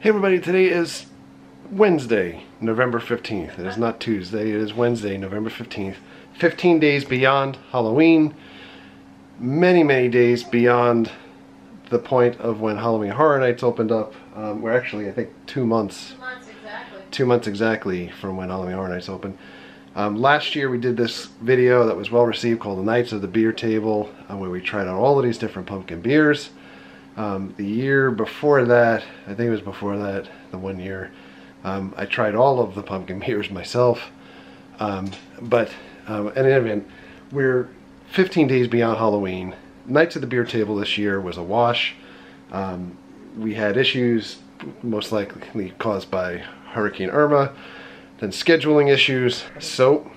Hey everybody, today is Wednesday, November 15th. It is not Tuesday, it is Wednesday, November 15th. 15 days beyond Halloween. Many days beyond the point of when Halloween Horror Nights opened up. We're actually, I think, 2 months. 2 months exactly. 2 months exactly from when Halloween Horror Nights opened. Last year we did this video that was well received called the Knights of the Beer Table, where we tried out all of these different pumpkin beers. The year before that, I think it was before that, the 1 year, I tried all of the pumpkin beers myself. But in any event, we're 15 days beyond Halloween. Knights of the Beer Table this year was a wash. We had issues most likely caused by Hurricane Irma, then scheduling issues. So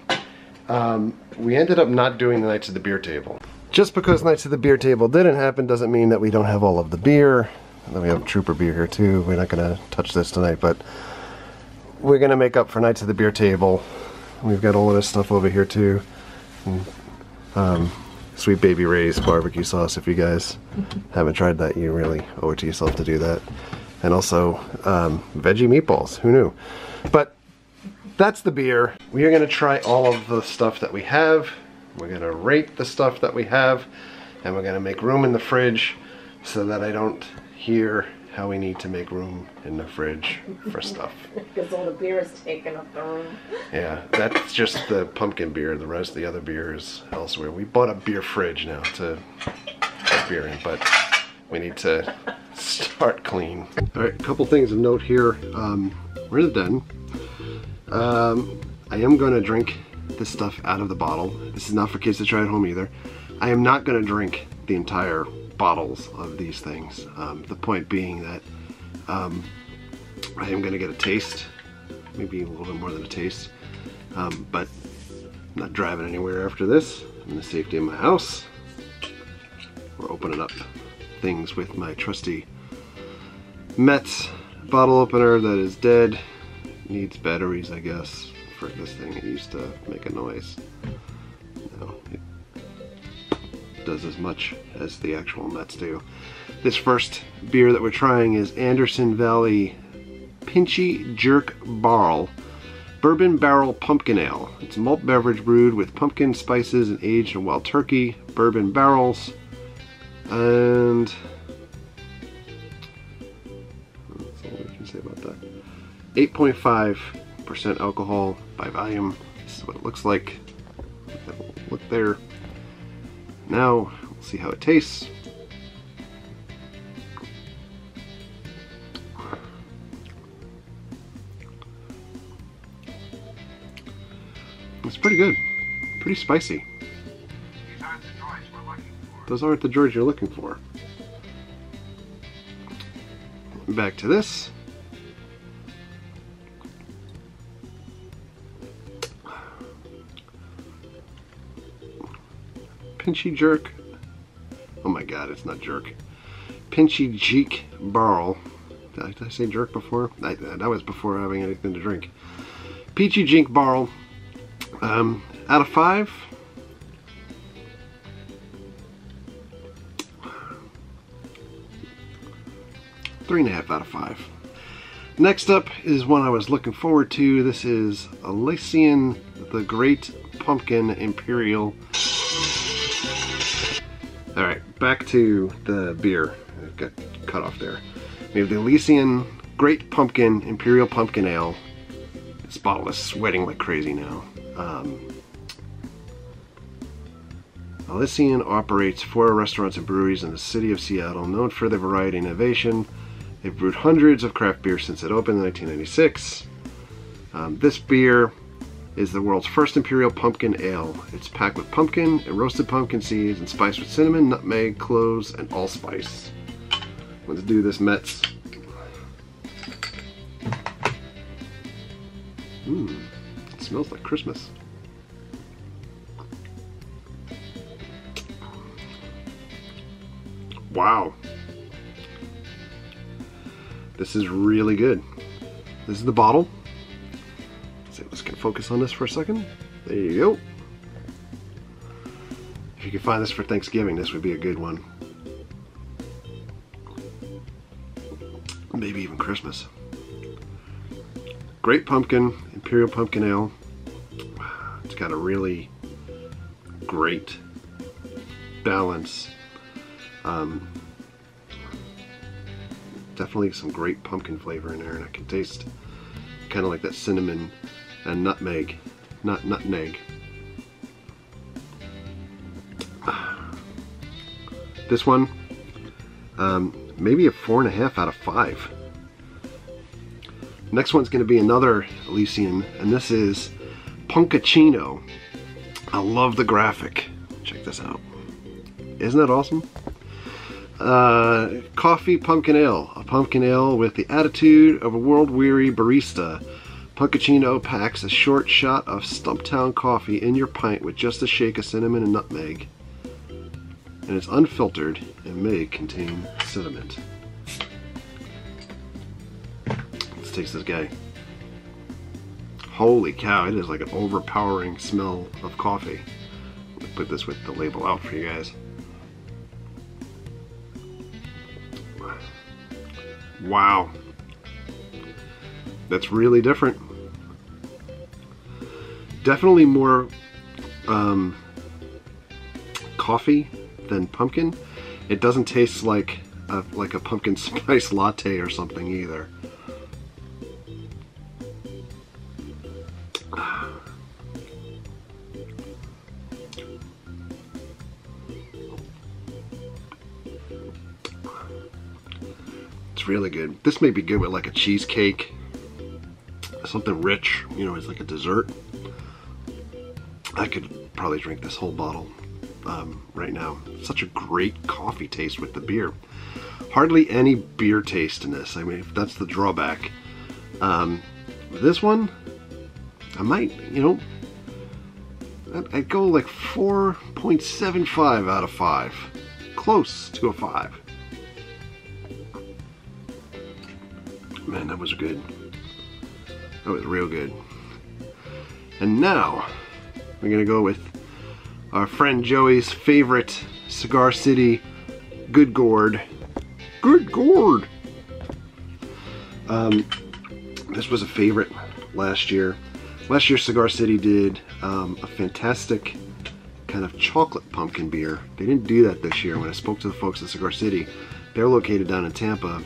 we ended up not doing the Knights of the Beer Table. Just because Knights of the Beer Table didn't happen doesn't mean that we don't have all of the beer. And then we have Trooper beer here too. We're not going to touch this tonight, but we're going to make up for Knights of the Beer Table. We've got all of this stuff over here too. And, Sweet Baby Ray's barbecue sauce. If you guys haven't tried that, you really owe it to yourself to do that. And also veggie meatballs. Who knew? But that's the beer. We are going to try all of the stuff that we have. We're going to rate the stuff that we have, and we're going to make room in the fridge so that I don't hear how we need to make room in the fridge for stuff. Because all the beer is taking up the room. Yeah, that's just the pumpkin beer. The rest of the other beer is elsewhere. We bought a beer fridge now to put beer in, but we need to start clean. All right, a couple things of note here. We're in the den. I am going to drink this stuff out of the bottle. This is not for kids to try at home either. I am not going to drink the entire bottles of these things. The point being that I am going to get a taste, maybe a little bit more than a taste, but I'm not driving anywhere after this. In the safety of my house, we're opening up things with my trusty Metz bottle opener that is dead. Needs batteries, I guess. For this thing, it used to make a noise. No, it does as much as the actual Mets do. This first beer that we're trying is Anderson Valley Pinchy Jerk Barrel Bourbon Barrel Pumpkin Ale. It's a malt beverage brewed with pumpkin spices and aged in wild turkey bourbon barrels. And that's all we can say about that. 8.5% alcohol by volume. This is what it looks like. Look there. Now we'll see how it tastes. It's pretty good. Pretty spicy. Those aren't the droids you're looking for. Back to this. Pinchy Jerk. Oh my god, it's not jerk. Pinchy Jeek Barrel. Did I say jerk before? That was before having anything to drink. Peachy Jink Barrel. Out of 5. Three and a half out of 5. Next up is one I was looking forward to. This is Elysian the Great Pumpkin Imperial. Alright, back to the beer. It got cut off there. We have the Elysian Great Pumpkin Imperial Pumpkin Ale. This bottle is sweating like crazy now. Elysian operates 4 restaurants and breweries in the city of Seattle, known for their variety and innovation. They've brewed hundreds of craft beers since it opened in 1996. This beer is the world's first Imperial Pumpkin Ale. It's packed with pumpkin and roasted pumpkin seeds and spiced with cinnamon, nutmeg, cloves, and allspice. Let's do this Metz. It smells like Christmas. Wow. This is really good. This is the bottle. Let's get focus on this for a second. There you go. If you could find this for Thanksgiving, this would be a good one. maybe even Christmas. Great pumpkin, Imperial Pumpkin Ale. It's got a really great balance. Definitely some great pumpkin flavor in there, and I can taste kind of like that cinnamon and nutmeg. Not nutmeg. This one, maybe a 4.5 out of 5. Next one's going to be another Elysian, and this is Pumpkin. I love the graphic. Check this out. Isn't that awesome? Coffee Pumpkin Ale. A pumpkin ale with the attitude of a world-weary barista. Pumpkin packs a short shot of Stumptown coffee in your pint with just a shake of cinnamon and nutmeg. And it's unfiltered and may contain sediment. Let's taste this guy. Holy cow, it is like an overpowering smell of coffee. I'll put this with the label out for you guys. Wow. That's really different. Definitely more coffee than pumpkin. It doesn't taste like a pumpkin spice latte or something either. It's really good. This may be good with like a cheesecake, something rich, you know, as like a dessert. I could probably drink this whole bottle right now. Such a great coffee taste with the beer. Hardly any beer taste in this. I mean, if that's the drawback. This one, I might, you know, I'd go like 4.75 out of 5. Close to a 5. Man, that was good. That was real good. And now, we're gonna go with our friend Joey's favorite Cigar City Good Gourd. Good Gourd! This was a favorite last year. Last year Cigar City did a fantastic kind of chocolate pumpkin beer. They didn't do that this year. When I spoke to the folks at Cigar City, they're located down in Tampa.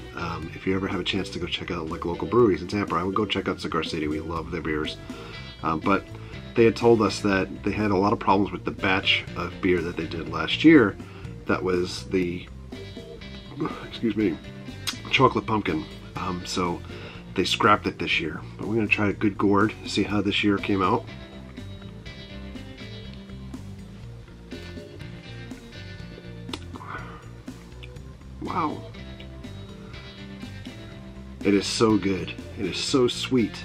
If you ever have a chance to go check out like local breweries in Tampa, I would go check out Cigar City. We love their beers. But they had told us that they had a lot of problems with the batch of beer that they did last year. That was the, excuse me, chocolate pumpkin. So they scrapped it this year. But we're gonna try a Good Gourd, see how this year came out. Wow. It is so good. It is so sweet.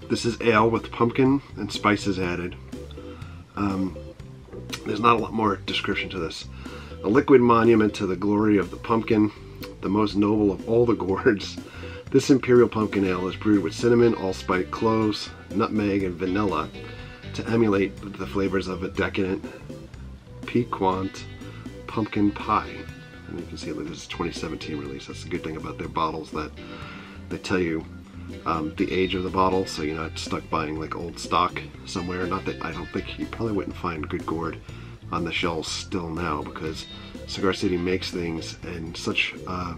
This is ale with pumpkin and spices added. There's not a lot more description to this. A liquid monument to the glory of the pumpkin, the most noble of all the gourds. This Imperial Pumpkin Ale is brewed with cinnamon, allspice, cloves, nutmeg, and vanilla to emulate the flavors of a decadent, piquant pumpkin pie. And you can see this is a 2017 release. That's the good thing about their bottles, that they tell you the age of the bottle, so you're not stuck buying like old stock somewhere. Not that I don't think you probably wouldn't find Good Gourd on the shelves still now, because Cigar City makes things in such a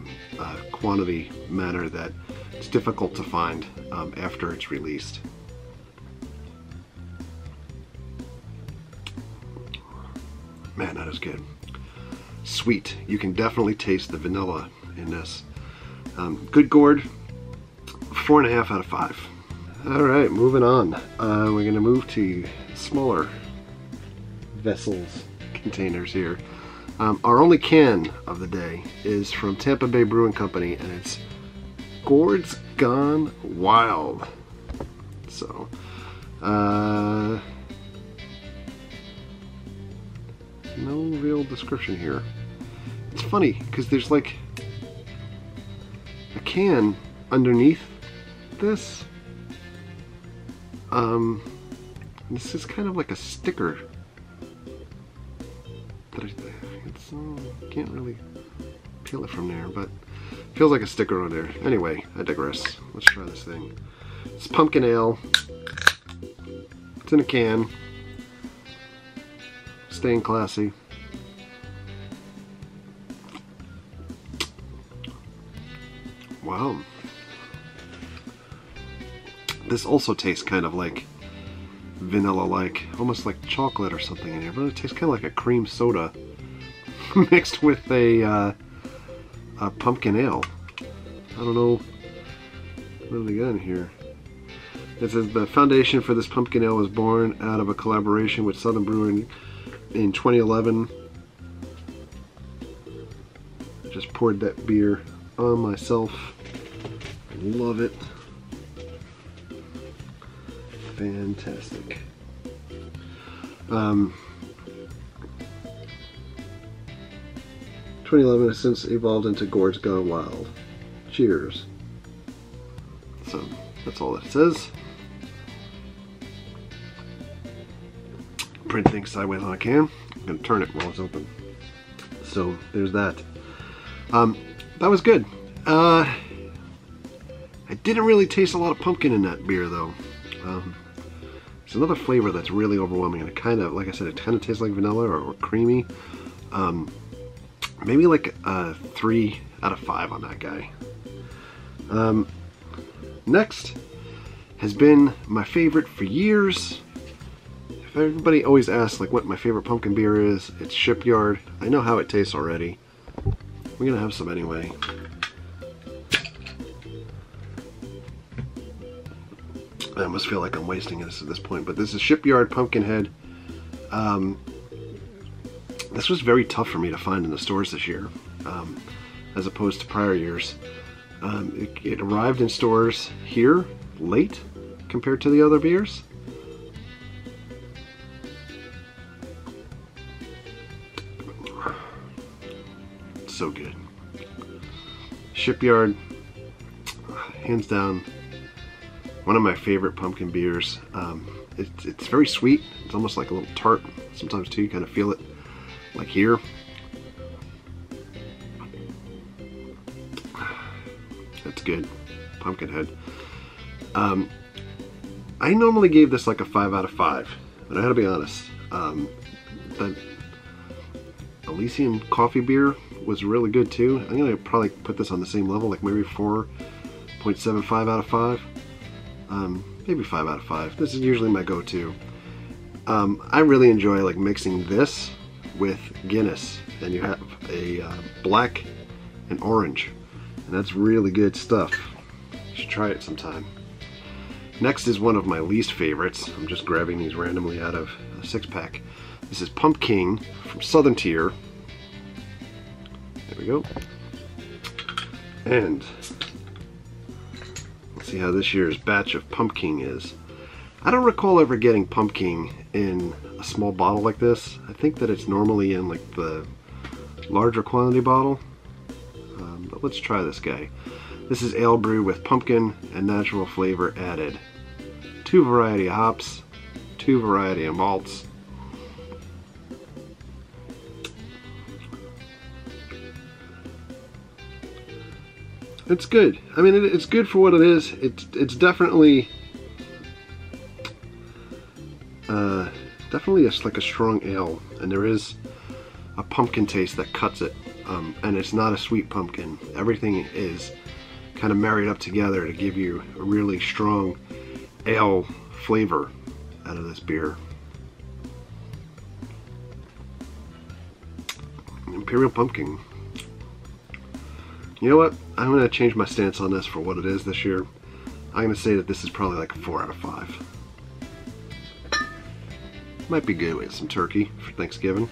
quantity manner that it's difficult to find after it's released. Man, that is good. Sweet. You can definitely taste the vanilla in this. Good Gourd, 4.5 out of 5. Alright, moving on. We're going to move to smaller vessels, containers here. Our only can of the day is from Tampa Bay Brewing Company, and it's Gourds Gone Wild. So, no real description here. It's funny because there's like a can underneath this. This is kind of like a sticker that it's Can't really peel it from there, but feels like a sticker on there. Anyway, I digress. Let's try this thing. It's pumpkin ale. It's in a can. Staying classy. Wow. This also tastes kind of like vanilla-like, almost like chocolate or something in here, but it tastes kind of like a cream soda mixed with a pumpkin ale. I don't know. What do we got in here? It says the foundation for this pumpkin ale was born out of a collaboration with Southern Brewing in 2011. Just poured that beer on myself. I love it. Fantastic. 2011 has since evolved into Gourds Gone Wild. Cheers. So that's all that it says. Print things sideways on a can. I'm gonna turn it while it's open. So there's that. That was good. I didn't really taste a lot of pumpkin in that beer though. It's another flavor that's really overwhelming, and it kind of, like I said, it kind of tastes like vanilla or creamy. Maybe like a 3 out of 5 on that guy. Next has been my favorite for years. If everybody always asks like what my favorite pumpkin beer is, it's Shipyard. I know how it tastes already. We're gonna have some anyway. I almost feel like I'm wasting this at this point, but this is Shipyard Pumpkinhead. This was very tough for me to find in the stores this year, as opposed to prior years. It arrived in stores here late compared to the other beers. So good. Shipyard, hands down, one of my favorite pumpkin beers. It's very sweet. It's almost like a little tart. Sometimes too, you kind of feel it like here. That's good. Pumpkinhead. I normally gave this like a 5 out of 5, but I had to be honest. That Elysian coffee beer was really good too. I'm gonna probably put this on the same level, like maybe 4.75 out of 5. Maybe 5 out of 5. This is usually my go-to. I really enjoy like mixing this with Guinness, and you have a black and orange, and that's really good stuff. You should try it sometime. Next is one of my least favorites. I'm just grabbing these randomly out of a 6-pack. This is Pumpking from Southern Tier. There we go. And let's see how this year's batch of Pumpking is. I don't recall ever getting Pumpking in a small bottle like this. I think that it's normally in like the larger quantity bottle. But let's try this guy. This is ale brew with pumpkin and natural flavor added. 2 variety of hops, 2 variety of malts. It's good. I mean, it's good for what it is. It's definitely like a strong ale, and there is a pumpkin taste that cuts it. And it's not a sweet pumpkin. Everything is kind of married up together to give you a really strong ale flavor out of this beer. Imperial Pumpkin. You know what? I'm going to change my stance on this for what it is this year. I'm going to say that this is probably like a 4 out of 5. Might be good with some turkey for Thanksgiving.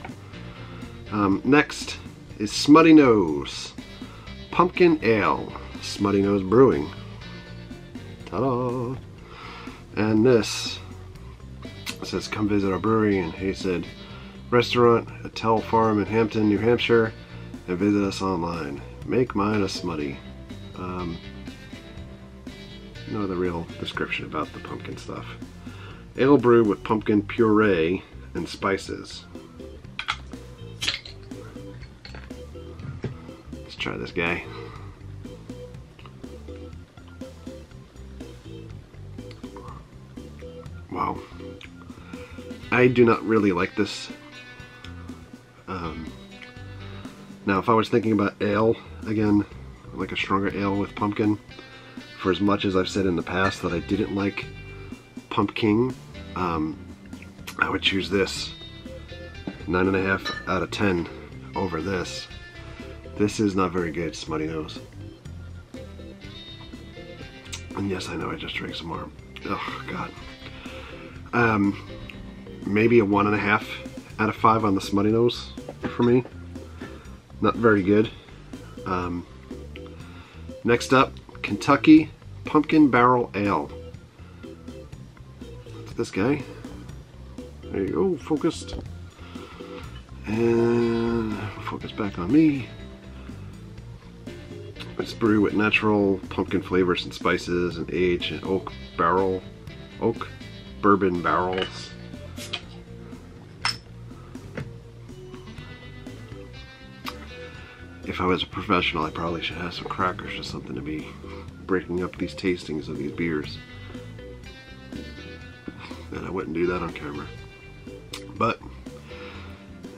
Next is Smuttynose Pumpkin Ale. Smuttynose Brewing. Ta-da! And this says, come visit our brewery and he said, restaurant at Tell Farm in Hampton, New Hampshire, and visit us online. Make mine a smutty. No other real description about the pumpkin stuff. Ale brewed with pumpkin puree and spices. Let's try this guy. Wow. I do not really like this. Now if I was thinking about ale, again, like a stronger ale with pumpkin, for as much as I've said in the past that I didn't like Pumpking, I would choose this 9.5 out of 10 over this. This is not very good, Smuttynose. And yes, I know I just drank some more. Oh God. Maybe a 1.5 out of 5 on the Smuttynose for me. Not very good. Next up, Kentucky Pumpkin Barrel Ale. What's this guy? There you go, focused. And focus back on me. It's brewed with natural pumpkin flavors and spices and aged in oak bourbon barrels. If I was a professional, I probably should have some crackers or something to be breaking up these tastings of these beers. And I wouldn't do that on camera. But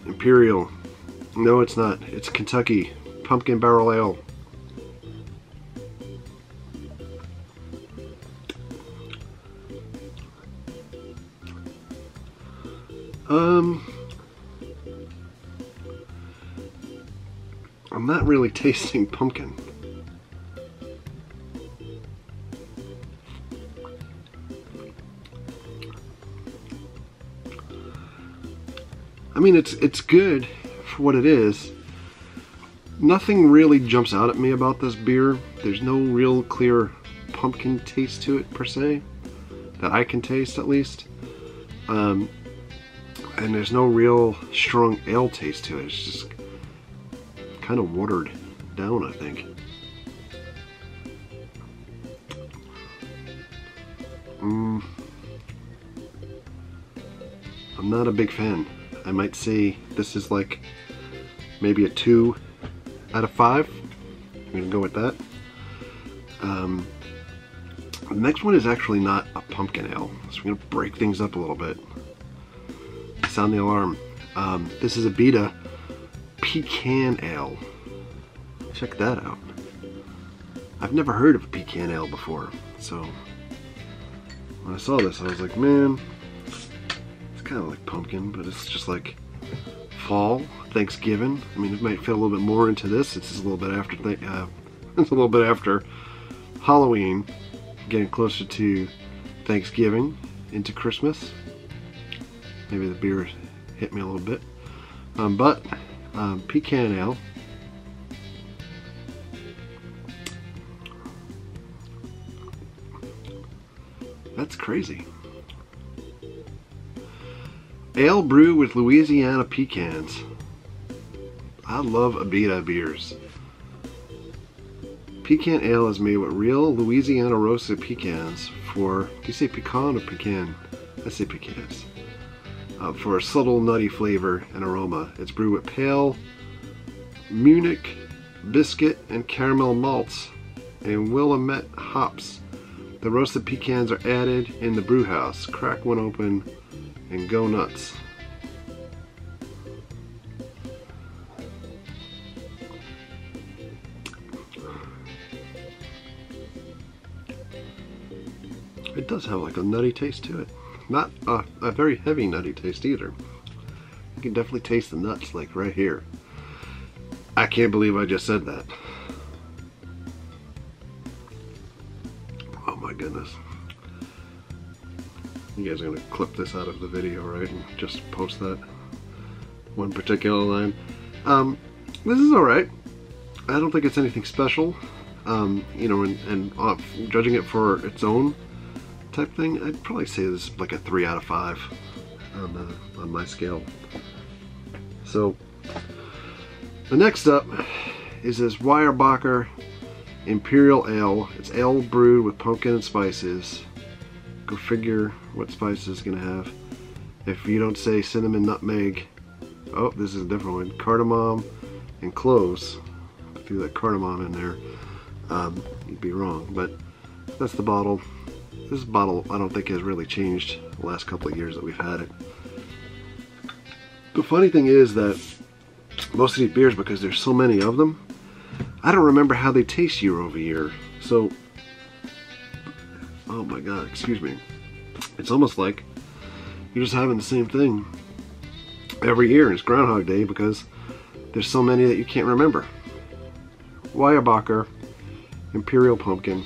Imperial, no it's not, it's Kentucky Pumpkin Barrel Ale. I'm not really tasting pumpkin. I mean, it's good for what it is. Nothing really jumps out at me about this beer. There's no real clear pumpkin taste to it per se, that I can taste at least. And there's no real strong ale taste to it. It's just kind of watered down, I think. I'm not a big fan. I might say this is like maybe a 2 out of 5. I'm gonna go with that. The next one is actually not a pumpkin ale, so we're gonna break things up a little bit. Sound the alarm. This is a Beta Pecan Ale. Check that out. I've never heard of a pecan ale before, so when I saw this, I was like, man, it's kind of like pumpkin, but it's just like fall, Thanksgiving. I mean, it might fit a little bit more into this. It's just a little bit after it's a little bit after Halloween, getting closer to Thanksgiving into Christmas. Maybe the beer hit me a little bit, but pecan ale. That's crazy. Ale brewed with Louisiana pecans. I love Abita beers. Pecan ale is made with real Louisiana roasted pecans for, do you say pecan or pecan? I say pecans. For a subtle nutty flavor and aroma. It's brewed with pale Munich biscuit and caramel malts and Willamette hops. The roasted pecans are added in the brew house. Crack one open and go nuts. It does have like a nutty taste to it. Not a very heavy nutty taste either. You can definitely taste the nuts like right here. I can't believe I just said that. Oh my goodness. You guys are gonna clip this out of the video, right? And just post that one particular line. This is alright. I don't think it's anything special. You know, and judging it for its own type thing, I'd probably say this is like a 3 out of 5 on my scale. So the next up is this Weyerbacher Imperial Ale. It's ale brewed with pumpkin and spices. Go figure what spices it's gonna have. If you don't say cinnamon, nutmeg, oh, this is a different one, cardamom and cloves. threw the cardamom in there, you'd be wrong. But that's the bottle. This bottle I don't think has really changed the last couple of years that we've had it. The funny thing is that most of these beers, because there's so many of them, I don't remember how they taste year over year. So, oh my god, excuse me. It's almost like you're just having the same thing every year. It's Groundhog Day because there's so many that you can't remember. Weyerbacher Imperial Pumpkin.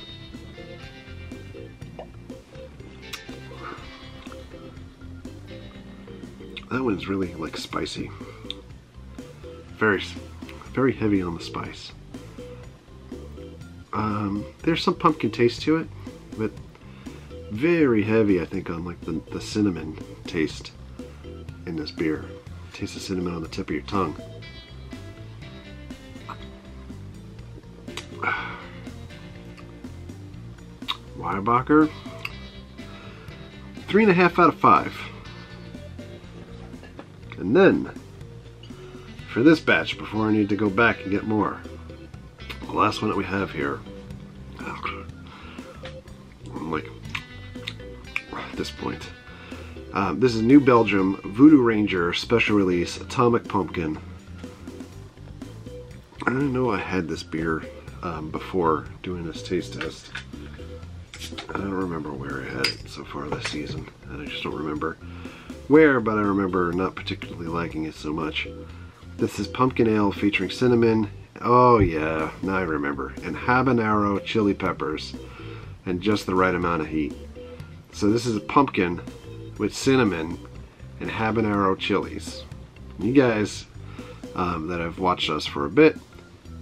That one's really like spicy. Very, very heavy on the spice. There's some pumpkin taste to it, but very heavy, I think, on like the cinnamon taste in this beer. Taste the cinnamon on the tip of your tongue. Weyerbacher, 3.5 out of 5. And then, for this batch, before I need to go back and get more, the last one that we have here, I'm like, at this point, this is New Belgium Voodoo Ranger Special Release Atomic Pumpkin. I didn't know I had this beer before doing this taste test. I don't remember where I had it so far this season, and I just don't remember where, but I remember not particularly liking it so much. This is pumpkin ale featuring cinnamon. Oh yeah, now I remember. And habanero chili peppers, and just the right amount of heat. So this is a pumpkin with cinnamon and habanero chilies. You guys that have watched us for a bit,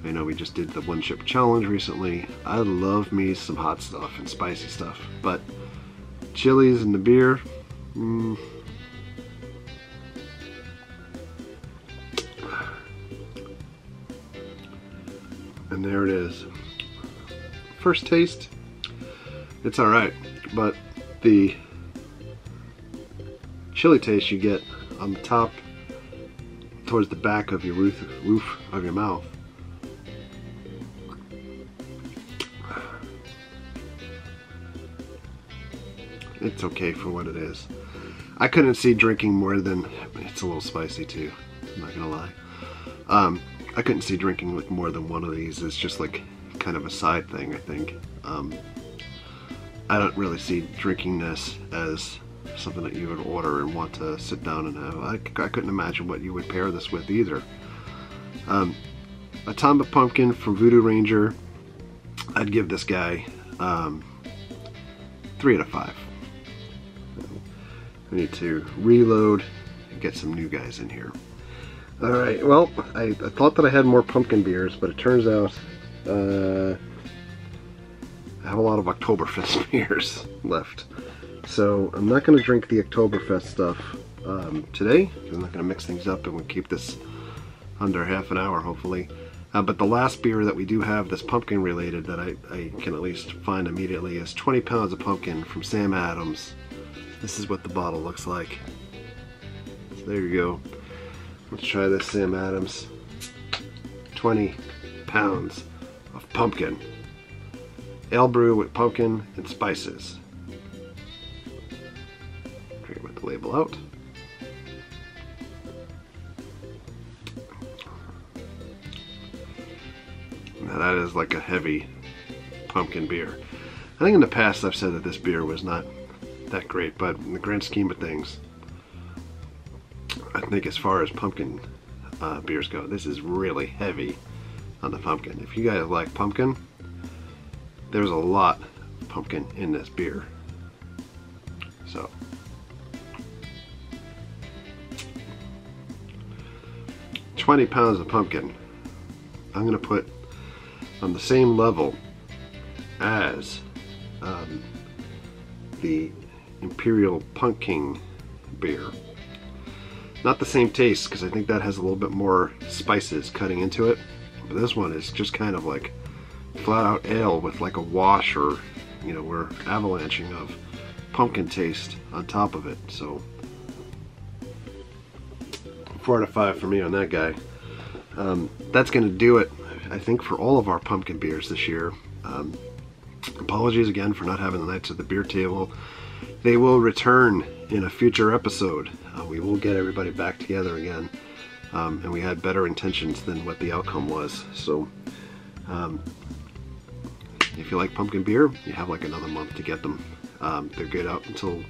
I know we just did the one chip challenge recently. I love me some hot stuff and spicy stuff, but chilies in the beer, and there it is. First taste, it's alright, but the chili taste you get on the top towards the back of your roof of your mouth, it's okay for what it is. I couldn't see drinking more than, it's a little spicy too, I'm not gonna lie. I couldn't see drinking like more than one of these. It's just like kind of a side thing, I think. I don't really see drinking this as something that you would order and want to sit down and have. I couldn't imagine what you would pair this with either. Atomic Pumpkin from Voodoo Ranger, I'd give this guy 3 out of 5. We need to reload and get some new guys in here. Alright, well, I thought that I had more pumpkin beers, but it turns out I have a lot of Oktoberfest beers left. So I'm not going to drink the Oktoberfest stuff today. I'm not going to mix things up, and we'll keep this under half an hour, hopefully. But the last beer that we do have that's pumpkin related that I can at least find immediately is 20 pounds of pumpkin from Sam Adams. This is what the bottle looks like. So there you go. Let's try this Sam Adams. 20 pounds of pumpkin. Ale brew with pumpkin and spices. Okay, with the label out. Now that is like a heavy pumpkin beer. I think in the past I've said that this beer was not that great, but in the grand scheme of things, I think as far as pumpkin beers go, this is really heavy on the pumpkin. If you guys like pumpkin, there's a lot of pumpkin in this beer. So, $20 pounds of pumpkin, I'm gonna put on the same level as the Imperial Pumpking beer. Not the same taste, because I think that has a little bit more spices cutting into it. But this one is just kind of like flat out ale with like a wash, or, you know, we're avalanching of pumpkin taste on top of it. So 4 out of 5 for me on that guy. That's gonna do it I think, for all of our pumpkin beers this year. Apologies again for not having the Nights of the Beer Table. They will return in a future episode. We will get everybody back together again. And we had better intentions than what the outcome was. So, if you like pumpkin beer, you have like another month to get them. They're good out until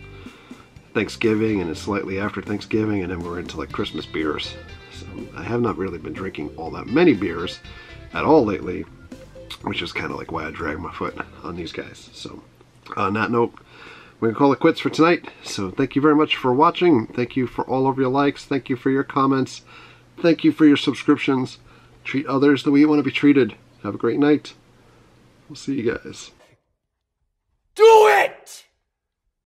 Thanksgiving, and it's slightly after Thanksgiving, and then we're into like Christmas beers. So I have not really been drinking all that many beers at all lately, which is kind of like why I drag my foot on these guys. So on that note, we're gonna call it quits for tonight. So thank you very much for watching. Thank you for all of your likes. Thank you for your comments. Thank you for your subscriptions. Treat others the way you want to be treated. Have a great night. We'll see you guys. Do it!